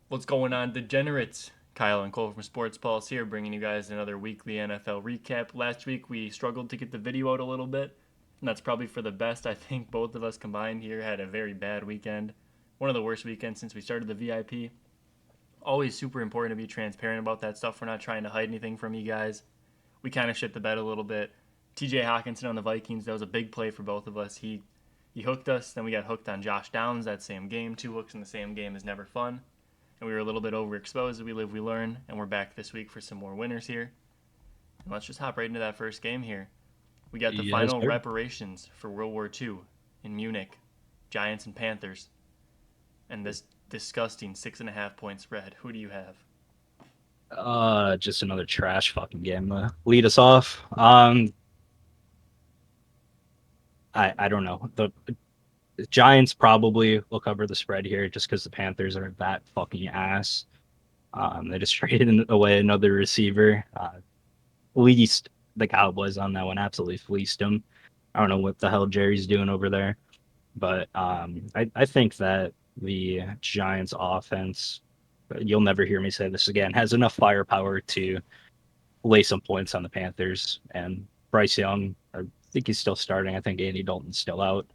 What's going on, degenerates? Kyle and Cole from Sports Pulse here, bringing you guys another weekly NFL recap. Last week we struggled to get the video out a little bit, and that's probably for the best. I think both of us combined here had a very bad weekend. One of the worst weekends since we started the VIP. Always super important to be transparent about that stuff. We're not trying to hide anything from you guys. We kind of shit the bed a little bit. TJ Hawkinson on the Vikings, that was a big play for both of us. He hooked us, then we got hooked on Josh Downs that same game. Two hooks in the same game is never fun, and we were a little bit overexposed. We live, we learn, and we're back this week for some more winners here. And let's just hop right into that first game here. We got the Yes, final sir. reparations for World War II in Munich, Giants and Panthers, and this disgusting 6.5 point spread. Who do you have? Just another trash fucking game to lead us off. I don't know. The Giants probably will cover the spread here just because the Panthers are that fucking ass. They just traded away another receiver. Fleeced the Cowboys on that one. Absolutely fleeced them. I don't know what the hell Jerry's doing over there, but I think that the Giants offense, you'll never hear me say this again, has enough firepower to lay some points on the Panthers. And Bryce Young, I think he's still starting. I think Andy Dalton's still out.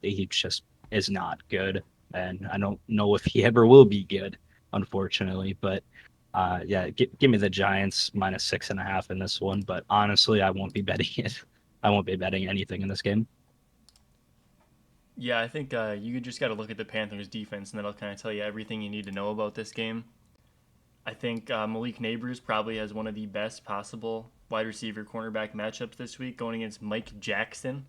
He just is not good, and I don't know if he ever will be good, unfortunately. But yeah, give me the Giants minus 6.5 in this one. But honestly, I won't be betting it. I won't be betting anything in this game. Yeah, I think you just got to look at the Panthers' defense, and that'll kind of tell you everything you need to know about this game. I think Malik Neighbors probably has one of the best possible wide receiver cornerback matchups this week, going against Mike Jackson.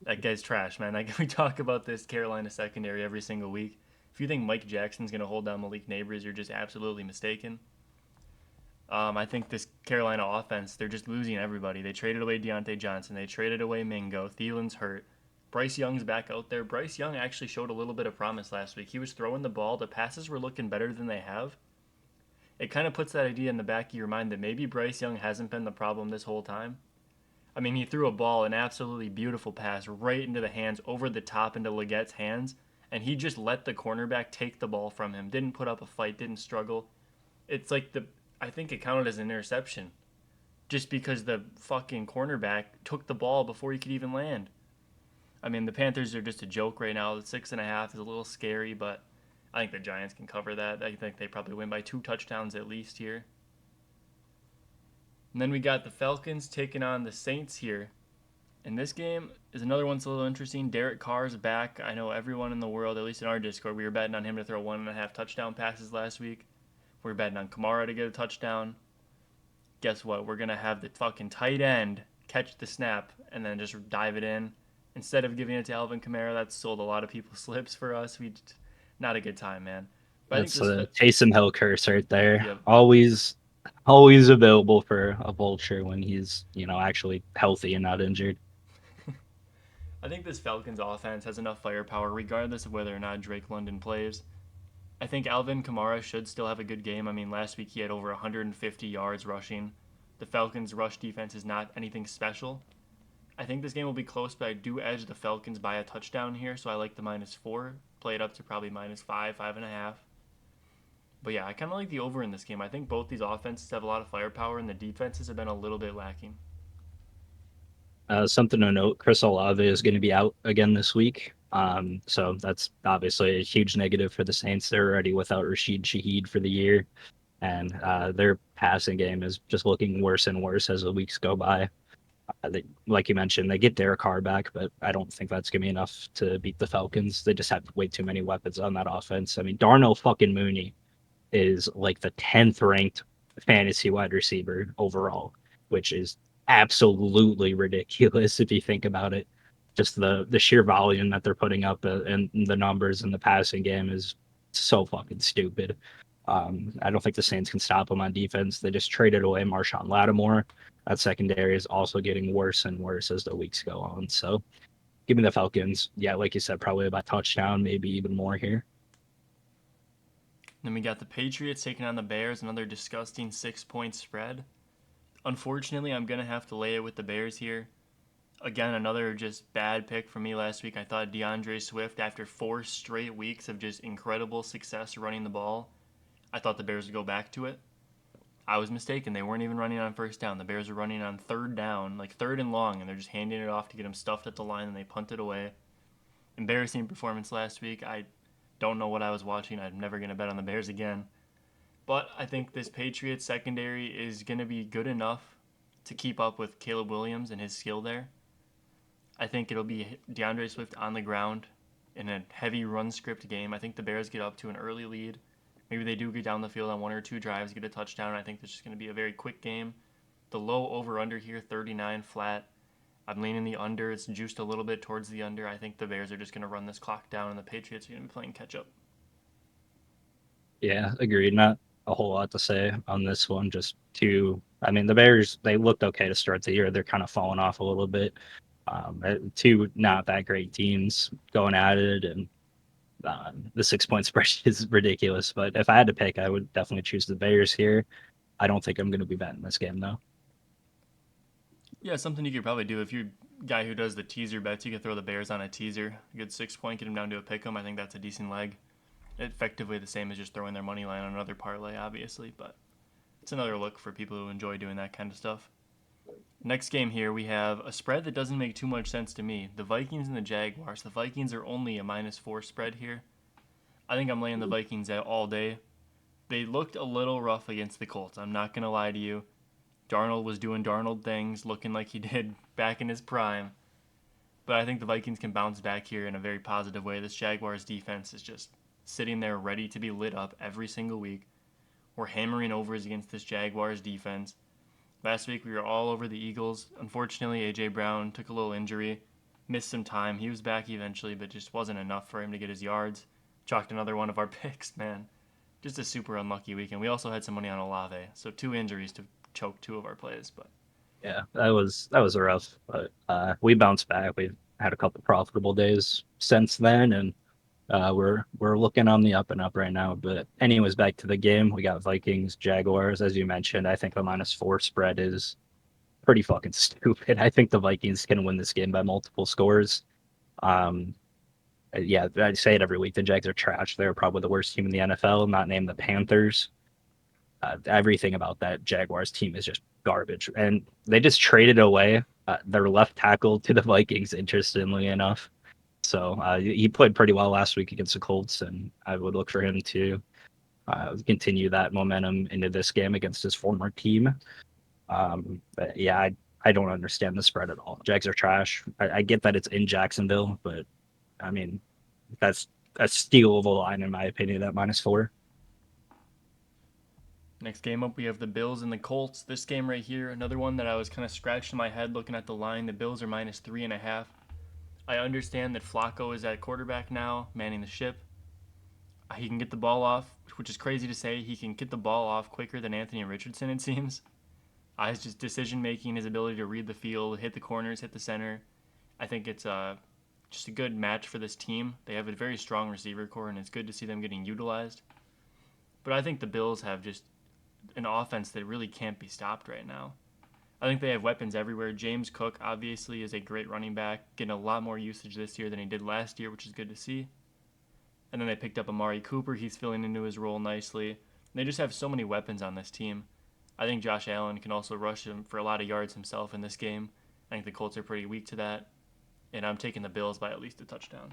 That guy's trash, man. Like, we talk about this Carolina secondary every single week. If you think Mike Jackson's going to hold down Malik Neighbors, you're just absolutely mistaken. I think this Carolina offense, they're just losing everybody. They traded away Deontay Johnson. They traded away Mingo. Thielen's hurt. Bryce Young's back out there. Bryce Young actually showed a little bit of promise last week. He was throwing the ball. The passes were looking better than they have. It kind of puts that idea in the back of your mind that maybe Bryce Young hasn't been the problem this whole time. I mean, he threw a ball, an absolutely beautiful pass, right into the hands, over the top into Leggette's hands, and he just let the cornerback take the ball from him. Didn't put up a fight, didn't struggle. It's like I think it counted as an interception just because the fucking cornerback took the ball before he could even land. I mean, the Panthers are just a joke right now. The 6.5 is a little scary, but I think the Giants can cover that. I think they probably win by 2 touchdowns at least here. And then we got the Falcons taking on the Saints here. And this game is another one that's a little interesting. Derek Carr's back. I know everyone in the world, at least in our Discord, we were betting on him to throw 1.5 touchdown passes last week. We were betting on Kamara to get a touchdown. Guess what? We're gonna have the fucking tight end catch the snap and then just dive it in instead of giving it to Alvin Kamara. That sold a lot of people slips for us. Not a good time, man. But I think That's this, the Taysom Hill curse right there. yeah, Always available for a vulture when he's actually healthy and not injured. I think this Falcons offense has enough firepower, regardless of whether or not Drake London plays. I think Alvin Kamara should still have a good game. I mean, last week he had over 150 yards rushing. The Falcons' rush defense is not anything special. I think this game will be close, but I do edge the Falcons by a touchdown here, so I like the -4. Play it up to probably -5, 5.5. But yeah, I kind of like the over in this game. I think both these offenses have a lot of firepower, and the defenses have been a little bit lacking. Something to note: Chris Olave is going to be out again this week. So that's obviously a huge negative for the Saints. They're already without Rashid Shaheed for the year, and their passing game is just looking worse and worse as the weeks go by. Like you mentioned, they get Derek Carr back, but I don't think that's going to be enough to beat the Falcons. They just have way too many weapons on that offense. I mean, Darnell fucking Mooney is like the 10th ranked fantasy wide receiver overall, which is absolutely ridiculous if you think about it. Just the sheer volume that they're putting up and the numbers in the passing game is so fucking stupid. I don't think the Saints can stop them on defense. They just traded away Marshawn Lattimore. That secondary is also getting worse and worse as the weeks go on. So give me the Falcons. Yeah, like you said, probably about touchdown, maybe even more here. Then we got the Patriots taking on the Bears, another disgusting 6 point spread. Unfortunately, I'm going to have to lay it with the Bears here. Again, another just bad pick for me last week. I thought DeAndre Swift, after 4 straight weeks of just incredible success running the ball, I thought the Bears would go back to it. I was mistaken. They weren't even running on first down. The Bears were running on third down, like third and long, and they're just handing it off to get him stuffed at the line, and they punt it away. Embarrassing performance last week. I don't know what I was watching. I'm never going to bet on the Bears again. But I think this Patriots secondary is going to be good enough to keep up with Caleb Williams and his skill there. I think it'll be DeAndre Swift on the ground in a heavy run script game. I think the Bears get up to an early lead. Maybe they do get down the field on one or two drives, get a touchdown. I think this is going to be a very quick game. The low over under here, 39 flat. I'm leaning the under. It's juiced a little bit towards the under. I think the Bears are just going to run this clock down, and the Patriots are going to be playing catch up. Yeah, agreed. Not a whole lot to say on this one. Just two. I mean, the Bears, they looked okay to start the year. They're kind of falling off a little bit. Two not that great teams going at it, and the 6 point spread is ridiculous. But if I had to pick, I would definitely choose the Bears here. I don't think I'm going to be betting this game, though. Yeah, something you could probably do if you're a guy who does the teaser bets. You could throw the Bears on a teaser, a good 6 point, get them down to a pick 'em. I think that's a decent leg. Effectively the same as just throwing their money line on another parlay, obviously, but it's another look for people who enjoy doing that kind of stuff. Next game here, we have a spread that doesn't make too much sense to me. The Vikings and the Jaguars. The Vikings are only a -4 spread here. I think I'm laying the Vikings out all day. They looked a little rough against the Colts. I'm not going to lie to you. Darnold was doing Darnold things, looking like he did back in his prime. But I think the Vikings can bounce back here in a very positive way. This Jaguars defense is just sitting there ready to be lit up every single week. We're hammering overs against this Jaguars defense. Last week we were all over the Eagles. Unfortunately, A.J. Brown took a little injury, missed some time. He was back eventually, but just wasn't enough for him to get his yards. Chalked another one of our picks, man. Just a super unlucky weekend. We also had some money on Olave, so 2 injuries to choke 2 of our plays. But Yeah, that was rough, but we bounced back. We've had a couple profitable days since then, and we're looking on the up and up right now. But anyways, back to the game. We got Vikings, Jaguars, as you mentioned. I think the -4 spread is pretty fucking stupid. I think the Vikings can win this game by multiple scores. Um, yeah, I say it every week. The Jags are trash. They're probably the worst team in the NFL, not named the Panthers. Everything about that Jaguars team is just garbage. And they just traded away their left tackle to the Vikings, interestingly enough. So he played pretty well last week against the Colts, and I would look for him to continue that momentum into this game against his former team. But yeah, I don't understand the spread at all. Jags are trash. I get that it's in Jacksonville, but I mean, that's a steal of a line, in my opinion, at -4. next game up, we have the Bills and the Colts. This game right here, another one that I was kind of scratching my head looking at the line. The Bills are -3.5. I understand that Flacco is at quarterback now, manning the ship. He can get the ball off, which is crazy to say. He can get the ball off quicker than Anthony Richardson, it seems. His just decision making, his ability to read the field, hit the corners, hit the center. I think it's just a good match for this team. They have a very strong receiver core, and it's good to see them getting utilized. But I think the Bills have just an offense that really can't be stopped right now. I think they have weapons everywhere. James Cook obviously is a great running back, getting a lot more usage this year than he did last year, which is good to see. And then they picked up Amari Cooper. He's filling into his role nicely. They just have so many weapons on this team. I think Josh Allen can also rush him for a lot of yards himself in this game. I think the Colts are pretty weak to that. And I'm taking the Bills by at least a touchdown.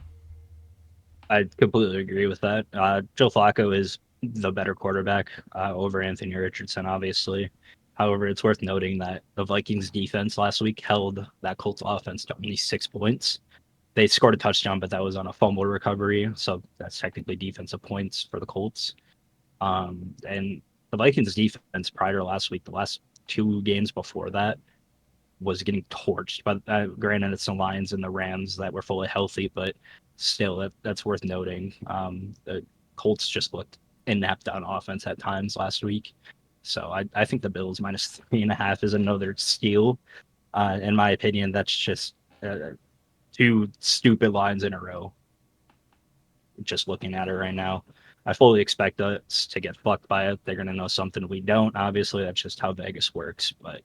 I completely agree with that. Joe Flacco is the better quarterback over Anthony Richardson, obviously. However, it's worth noting that the Vikings defense last week held that Colts offense to only 6 points. They scored a touchdown, but that was on a fumble recovery, so that's technically defensive points for the Colts. And the Vikings defense prior to last week, the last 2 games before that, was getting torched. But granted, it's the Lions and the Rams that were fully healthy, but still, that's worth noting. The Colts just looked inept on offense at times last week. So I think the Bills -3.5 is another steal. In my opinion, that's just 2 stupid lines in a row. Just looking at it right now, I fully expect us to get fucked by it. They're going to know something we don't. Obviously, that's just how Vegas works. But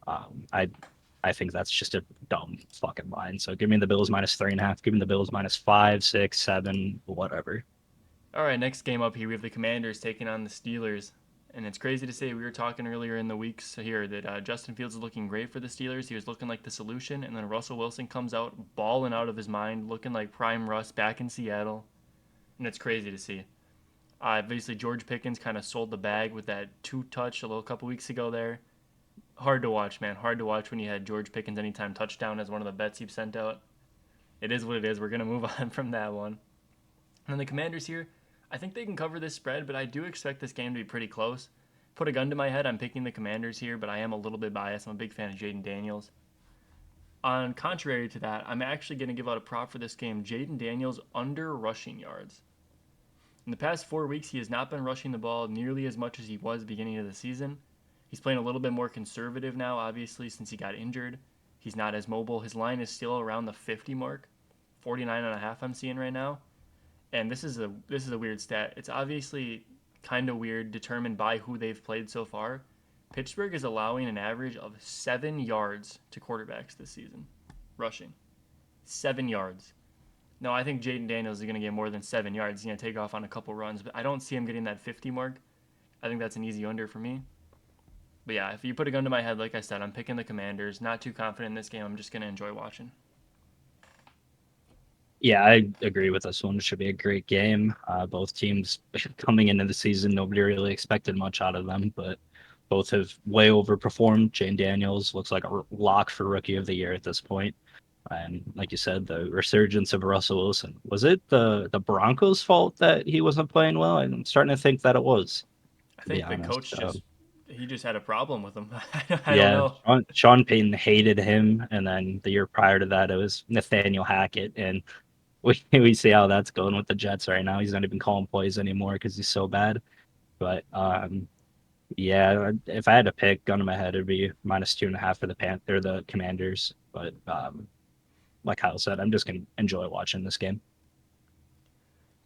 I think that's just a dumb fucking line. So give me the Bills -3.5. Give me the Bills -5, 6, 7, whatever. All right, next game up here, we have the Commanders taking on the Steelers. And it's crazy to say, we were talking earlier in the weeks here that Justin Fields is looking great for the Steelers. He was looking like the solution. And then Russell Wilson comes out balling out of his mind, looking like prime Russ back in Seattle. And it's crazy to see. Obviously, George Pickens kind of sold the bag with that two touch a little couple weeks ago there. Hard to watch, man. Hard to watch when you had George Pickens anytime touchdown as one of the bets you've sent out. It is what it is. We're going to move on from that one. And then the Commanders here, I think they can cover this spread, but I do expect this game to be pretty close. Put a gun to my head, I'm picking the Commanders here, but I am a little bit biased. I'm a big fan of Jaden Daniels. On contrary to that, I'm actually going to give out a prop for this game. Jaden Daniels under rushing yards. In the past 4 weeks, he has not been rushing the ball nearly as much as he was beginning of the season. He's playing a little bit more conservative now, obviously, since he got injured. He's not as mobile. His line is still around the 50 mark, 49.5 I'm seeing right now. And this is a weird stat. It's obviously kind of weird, determined by who they've played so far. Pittsburgh is allowing an average of 7 yards to quarterbacks this season, rushing 7 yards. No, I think Jaden Daniels is going to get more than 7 yards. He's going to take off on a couple runs, but I don't see him getting that 50 mark. I think that's an easy under for me. But yeah, if you put a gun to my head, like I said, I'm picking the Commanders. Not too confident in this game. I'm just going to enjoy watching. Yeah, I agree with this one. It should be a great game. Both teams coming into the season, nobody really expected much out of them, but both have way overperformed. Jane Daniels looks like a lock for Rookie of the Year at this point. And like you said, the resurgence of Russell Wilson. Was it the Broncos' fault that he wasn't playing well? I'm starting to think that it was, I to be think the honest. coach just he just had a problem with him. I don't Yeah, know. Sean Payton hated him, and then the year prior to that, it was Nathaniel Hackett, and we see how that's going with the Jets right now. He's not even calling plays anymore because he's so bad. But yeah, if I had to pick, gun to my head, it'd be -2.5 for the the Commanders. But like Kyle said, I'm just gonna enjoy watching this game.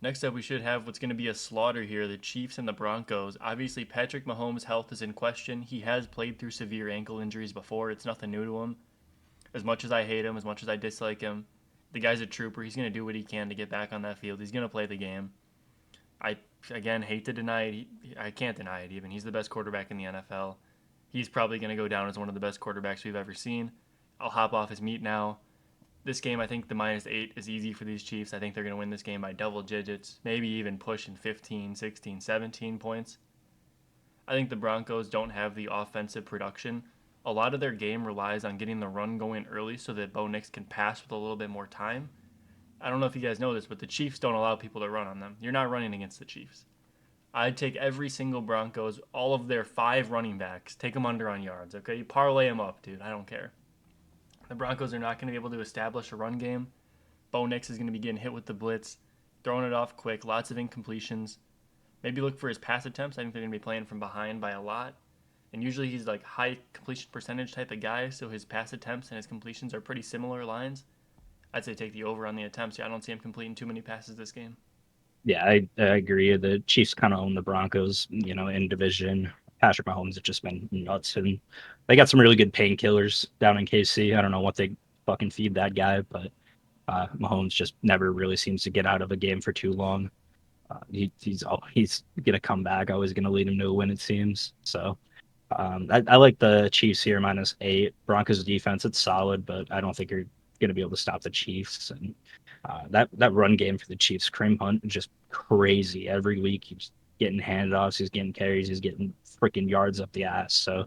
Next up, we should have what's going to be a slaughter here, the Chiefs and the Broncos. Obviously, Patrick Mahomes' health is in question. He has played through severe ankle injuries before. It's nothing new to him. As much as I hate him, as much as I dislike him, the guy's a trooper. He's going to do what he can to get back on that field. He's going to play the game. I, again, hate to deny it. I can't deny it even. He's the best quarterback in the NFL. He's probably going to go down as one of the best quarterbacks we've ever seen. I'll hop off his meat now. This game, I think the -8 is easy for these Chiefs. I think they're going to win this game by double digits, maybe even pushing 15, 16, 17 points. I think the Broncos don't have the offensive production. A lot of their game relies on getting the run going early so that Bo Nix can pass with a little bit more time. I don't know if you guys know this, but the Chiefs don't allow people to run on them. You're not running against the Chiefs. I'd take every single Broncos, all of their 5 running backs, take them under on yards, okay? Parlay them up, dude. I don't care. The Broncos are not going to be able to establish a run game. Bo Nix is going to be getting hit with the blitz, throwing it off quick, lots of incompletions. Maybe look for his pass attempts. I think they're going to be playing from behind by a lot. And usually he's like high completion percentage type of guy, so his pass attempts and his completions are pretty similar lines. I'd say take the over on the attempts. Yeah, I don't see him completing too many passes this game. Yeah, I agree. The Chiefs kind of own the Broncos, in division. Patrick Mahomes has just been nuts, and they got some really good painkillers down in KC. I don't know what they fucking feed that guy, but Mahomes just never really seems to get out of a game for too long. He's gonna come back. Always gonna lead him to a win, it seems. So I like the Chiefs here -8. Broncos defense, it's solid, but I don't think you're gonna be able to stop the Chiefs. And that run game for the Chiefs, Kareem Hunt, is just crazy. Every week he's getting handoffs, he's getting carries, he's getting freaking yards up the ass. So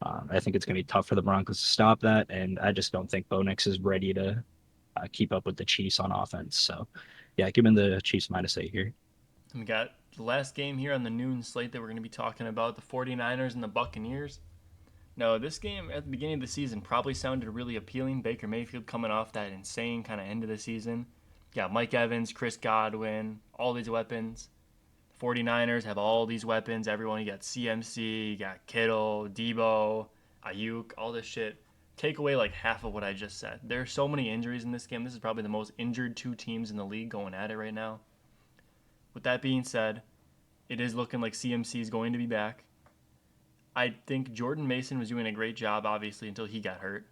I think it's gonna be tough for the Broncos to stop that, and I just don't think Bo Nix is ready to keep up with the Chiefs on offense. So yeah, give me the Chiefs -8 here. And we got the last game here on the noon slate that we're going to be talking about, the 49ers and the Buccaneers. Now, this game at the beginning of the season probably sounded really appealing. Baker Mayfield coming off that insane kind of end of the season. Yeah, Mike Evans, Chris Godwin, all these weapons. The 49ers have all these weapons. Everyone, you got CMC, you got Kittle, Debo, Ayuk, all this shit. Take away like half of what I just said. There are so many injuries in this game. This is probably the most injured two teams in the league going at it right now. With that being said, it is looking like CMC is going to be back. I think Jordan Mason was doing a great job, obviously, until he got hurt.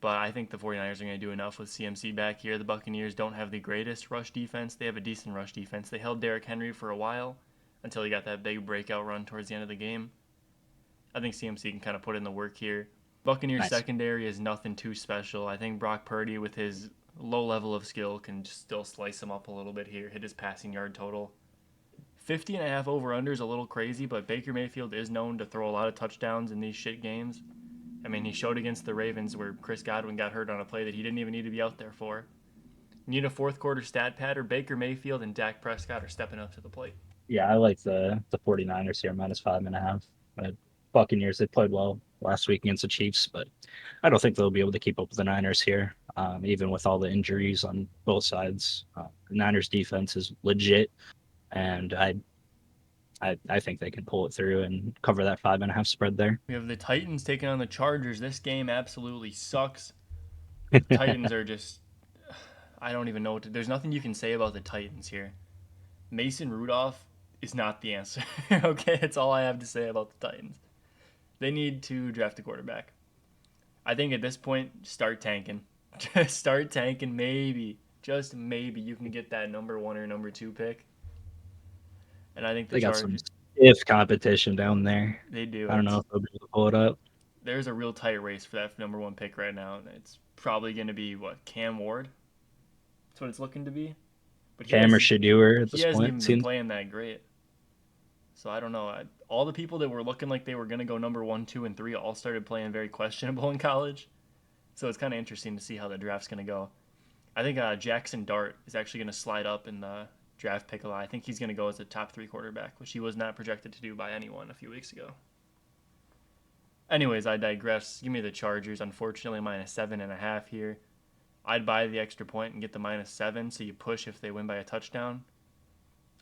but I think the 49ers are going to do enough with CMC back here. The Buccaneers don't have the greatest rush defense. They have a decent rush defense. They held Derrick Henry for a while until he got that big breakout run towards the end of the game. I think CMC can kind of put in the work here. Buccaneers Nice. secondary is nothing too special. I think Brock Purdy, with his low level of skill, can just still slice him up a little bit here, hit his passing yard total. 50.5 over-under is a little crazy, but Baker Mayfield is known to throw a lot of touchdowns in these shit games. I mean, he showed against the Ravens where Chris Godwin got hurt on a play that he didn't even need to be out there for. Need a fourth quarter stat pad, or Baker Mayfield and Dak Prescott are stepping up to the plate. Yeah, I like the 49ers here minus 5.5. But Buccaneers, they played well last week against the Chiefs, but I don't think they'll be able to keep up with the Niners here, even with all the injuries on both sides. The Niners defense is legit, and I think they can pull it through and cover that 5.5 spread there. We have the Titans taking on the Chargers. This game absolutely sucks. The Titans are just. I don't even know what to. There's nothing you can say about the Titans here. Mason Rudolph is not the answer. Okay, that's all I have to say about the Titans. They need to draft a quarterback. I think at this point, start tanking. Just start tanking. Maybe, just maybe, you can get that number 1 or number 2 pick. And I think the They got some Chargers. stiff competition down there. They do. I don't know if they'll be able to pull it up. There's a real tight race for that number 1 pick right now. And it's probably going to be, what, Cam Ward? That's what it's looking to be. But Cam or Shadeur at he this hasn't point. even been playing that great. So I don't know. All the people that were looking like they were going to go number 1, 2, and 3 all started playing very questionable in college. So it's kind of interesting to see how the draft's going to go. I think Jackson Dart is actually going to slide up in the draft pick a lot. I think he's going to go as a top 3 quarterback, which he was not projected to do by anyone a few weeks ago. Anyways, I digress. Give me the Chargers. Unfortunately, minus 7.5 here. I'd buy the extra point and get the minus 7, so you push if they win by a touchdown.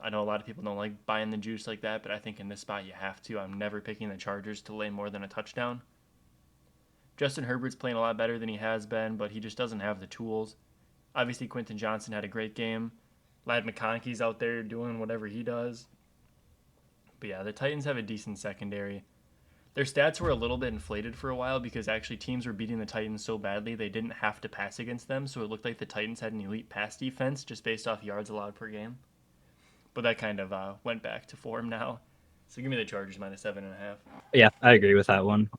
I know a lot of people don't like buying the juice like that, but I think in this spot you have to. I'm never picking the Chargers to lay more than a touchdown. Justin Herbert's playing a lot better than he has been, but he just doesn't have the tools. Obviously, Quentin Johnson had a great game. Ladd McConkey's out there doing whatever he does. But yeah, the Titans have a decent secondary. Their stats were a little bit inflated for a while because actually teams were beating the Titans so badly they didn't have to pass against them, so it looked like the Titans had an elite pass defense just based off yards allowed per game. But that kind of went back to form now. So give me the Chargers minus 7.5. Yeah, I agree with that one.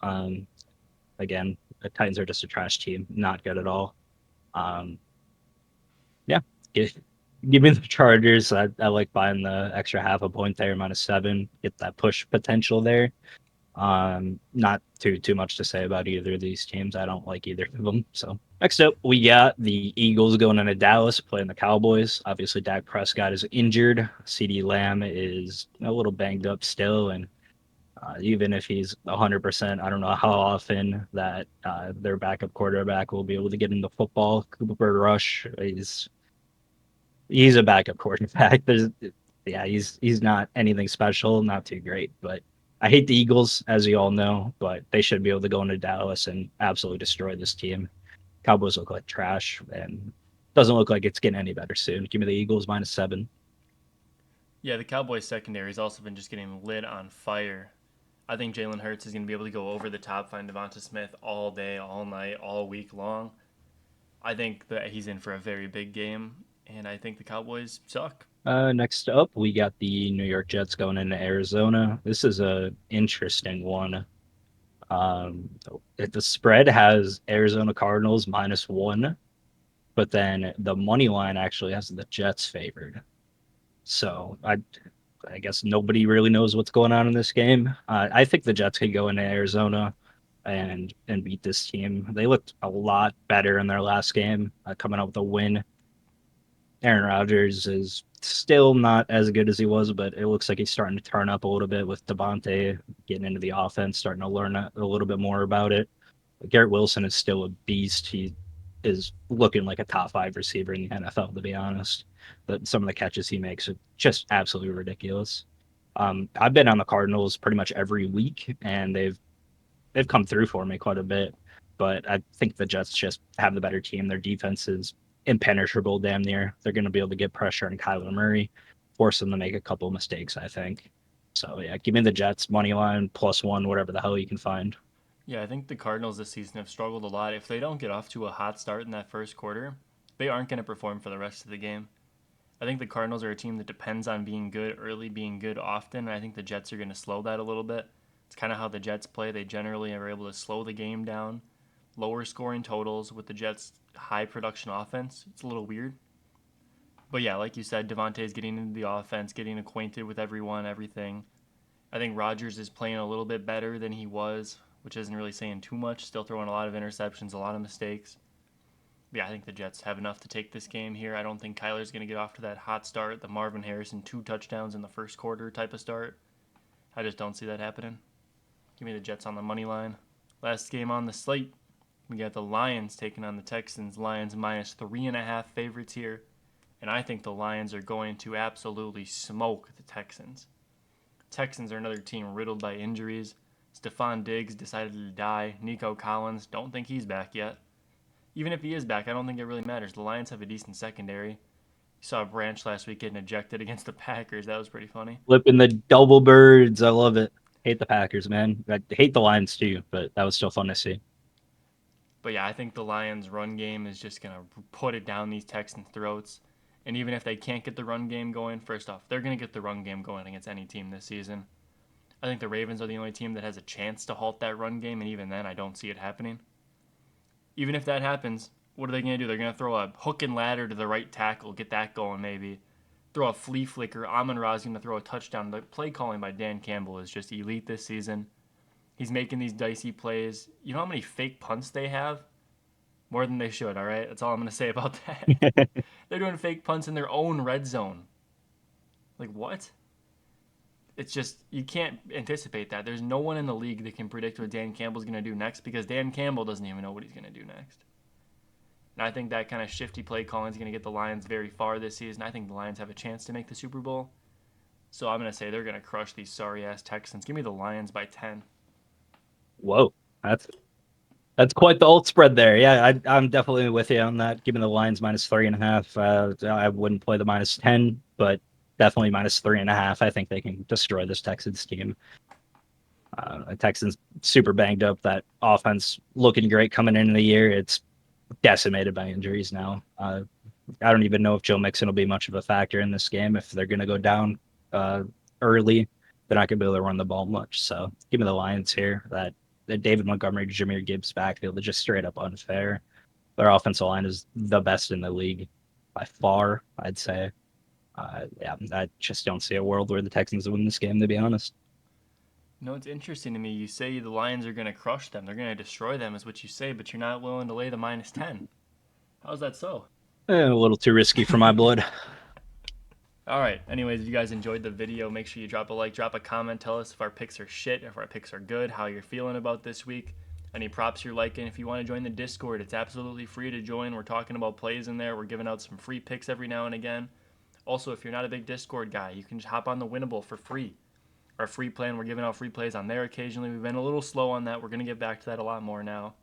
Again, the Titans are just a trash team, not good at all. Yeah, give me the Chargers. I like buying the extra half a point there, minus 7. Get that push potential there. Not too much to say about either of these teams. I don't like either of them. So next up, we got the Eagles going into Dallas playing the Cowboys. Obviously, Dak Prescott is injured. CeeDee Lamb is a little banged up still, and even if he's 100%, I don't know how often that their backup quarterback will be able to get in the football. Cooper Rush, he's a backup quarterback. He's not anything special, not too great, but I hate the Eagles, as you all know, but they should be able to go into Dallas and absolutely destroy this team. Cowboys look like trash, and doesn't look like it's getting any better soon. Give me the Eagles minus 7. Yeah, the Cowboys secondary has also been just getting lit on fire. I think Jalen Hurts is going to be able to go over the top, find Devonta Smith all day, all night, all week long. I think that he's in for a very big game, and I think the Cowboys suck. Next up, we got the New York Jets going into Arizona. This is a interesting one. If the spread has Arizona Cardinals minus 1, but then the money line actually has the Jets favored. So I guess nobody really knows what's going on in this game. I think the Jets could go into Arizona and beat this team. They looked a lot better in their last game, coming out with a win. Aaron Rodgers is still not as good as he was, but it looks like he's starting to turn up a little bit with Devontae getting into the offense, starting to learn a little bit more about it. Garrett Wilson is still a beast. He is looking like a top 5 receiver in the NFL, to be honest. But some of the catches he makes are just absolutely ridiculous. I've been on the Cardinals pretty much every week, and they've come through for me quite a bit. But I think the Jets just have the better team. Their defense is impenetrable, damn near. They're going to be able to get pressure on Kyler Murray, force them to make a couple of mistakes, I think. So yeah, give me the Jets money line +1, whatever the hell you can find. Yeah, I think the Cardinals this season have struggled a lot. If they don't get off to a hot start in that first quarter, they aren't going to perform for the rest of the game. I think the Cardinals are a team that depends on being good early, being good often, and I think the Jets are going to slow that a little bit. It's kind of how the Jets play. They generally are able to slow the game down, lower scoring totals with the Jets' high production offense. It's a little weird. But yeah, like you said, Devontae's getting into the offense, getting acquainted with everyone, everything. I think Rodgers is playing a little bit better than he was, which isn't really saying too much. Still throwing a lot of interceptions, a lot of mistakes. But yeah, I think the Jets have enough to take this game here. I don't think Kyler's going to get off to that hot start, the Marvin Harrison 2 touchdowns in the first quarter type of start. I just don't see that happening. Give me the Jets on the money line. Last game on the slate, we got the Lions taking on the Texans. Lions minus 3.5 favorites here. And I think the Lions are going to absolutely smoke the Texans. Texans are another team riddled by injuries. Stephon Diggs decided to die. Nico Collins, don't think he's back yet. Even if he is back, I don't think it really matters. The Lions have a decent secondary. You saw Branch last week getting ejected against the Packers. That was pretty funny. Flipping the double birds. I love it. Hate the Packers, man. I hate the Lions too, but that was still fun to see. But yeah, I think the Lions' run game is just going to put it down these Texans' throats. And even if they can't get the run game going, first off, they're going to get the run game going against any team this season. I think the Ravens are the only team that has a chance to halt that run game, and even then, I don't see it happening. Even if that happens, what are they going to do? They're going to throw a hook and ladder to the right tackle, get that going maybe. Throw a flea flicker. Amon-Ra is going to throw a touchdown. The play calling by Dan Campbell is just elite this season. He's making these dicey plays. You know how many fake punts they have? More than they should, all right? That's all I'm going to say about that. They're doing fake punts in their own red zone. Like, what? It's just, you can't anticipate that. There's no one in the league that can predict what Dan Campbell's going to do next because Dan Campbell doesn't even know what he's going to do next. And I think that kind of shifty play calling is going to get the Lions very far this season. I think the Lions have a chance to make the Super Bowl. So I'm going to say they're going to crush these sorry-ass Texans. Give me the Lions by 10. Whoa, that's quite the old spread there. Yeah, I'm definitely with you on that. Given the Lions minus 3.5, I wouldn't play the minus 10, but definitely minus 3.5. I think they can destroy this Texans team. Texans super banged up. That offense looking great coming into the year. It's decimated by injuries now. I don't even know if Joe Mixon will be much of a factor in this game. If they're going to go down early, they're not going to be able to run the ball much. So give me the Lions here. That David Montgomery, Jahmyr Gibbs backfield is just straight up unfair. Their offensive line is the best in the league by far, I'd say. Yeah, I just don't see a world where the Texans win this game, to be honest. No, it's interesting to me. You say the Lions are going to crush them. They're going to destroy them, is what you say, but you're not willing to lay the minus 10. How's that so? A little too risky for my blood. All right. Anyways, if you guys enjoyed the video, make sure you drop a like, drop a comment. Tell us if our picks are shit, if our picks are good, how you're feeling about this week, any props you're liking. If you want to join the Discord, it's absolutely free to join. We're talking about plays in there. We're giving out some free picks every now and again. Also, if you're not a big Discord guy, you can just hop on the Winnable for free. Our free plan, we're giving out free plays on there occasionally. We've been a little slow on that. We're going to get back to that a lot more now.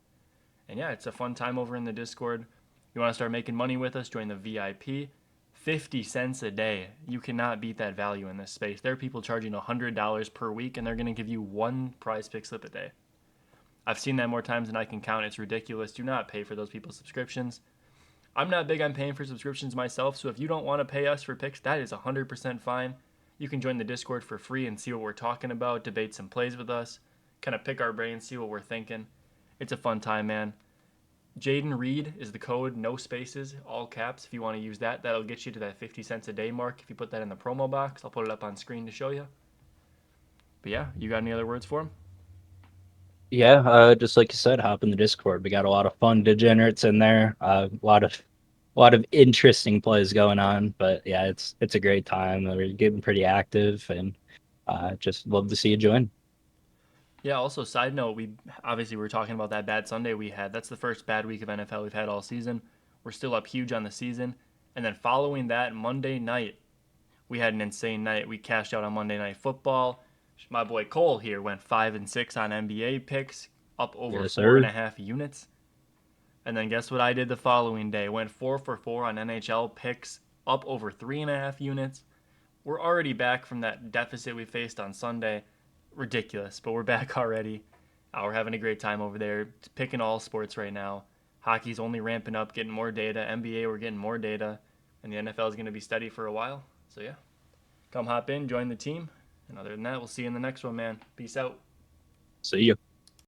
And yeah, it's a fun time over in the Discord. You want to start making money with us, join the VIP. 50 cents a day. You cannot beat that value in this space. There are people charging $100 per week, and they're going to give you one prize pick slip a day. I've seen that more times than I can count. It's ridiculous. Do not pay for those people's subscriptions. I'm not big on paying for subscriptions myself, so if you don't want to pay us for picks, that is 100% fine. You can join the Discord for free and see what we're talking about, debate some plays with us, kind of pick our brains, see what we're thinking. It's a fun time, man. Jaden Reed is the code, no spaces, all caps. If you want to use that, that'll get you to that 50 cents a day mark. If you put that in the promo box, I'll put it up on screen to show you. But yeah, you got any other words for him? Yeah, just like you said, hop in the Discord. We got a lot of fun degenerates in there. A lot of interesting plays going on. But yeah, it's a great time. We're getting pretty active, and just love to see you join. Yeah, also, side note, we obviously were talking about that bad Sunday we had. That's the first bad week of NFL we've had all season. We're still up huge on the season. And then following that, Monday night, we had an insane night. We cashed out on Monday Night Football. My boy Cole here went 5-6 on NBA picks, up over Yes, four and sir. a half units. And then guess what I did the following day? Went 4 for 4 on NHL picks, up over 3.5 units. We're already back from that deficit we faced on Sunday. Ridiculous, but we're back already. We're having a great time over there, picking all sports right now. Hockey's only ramping up, getting more data. NBA, we're getting more data, and the NFL is going to be steady for a while. So yeah, come hop in, join the team, and other than that, we'll see you in the next one, man. Peace out. See you.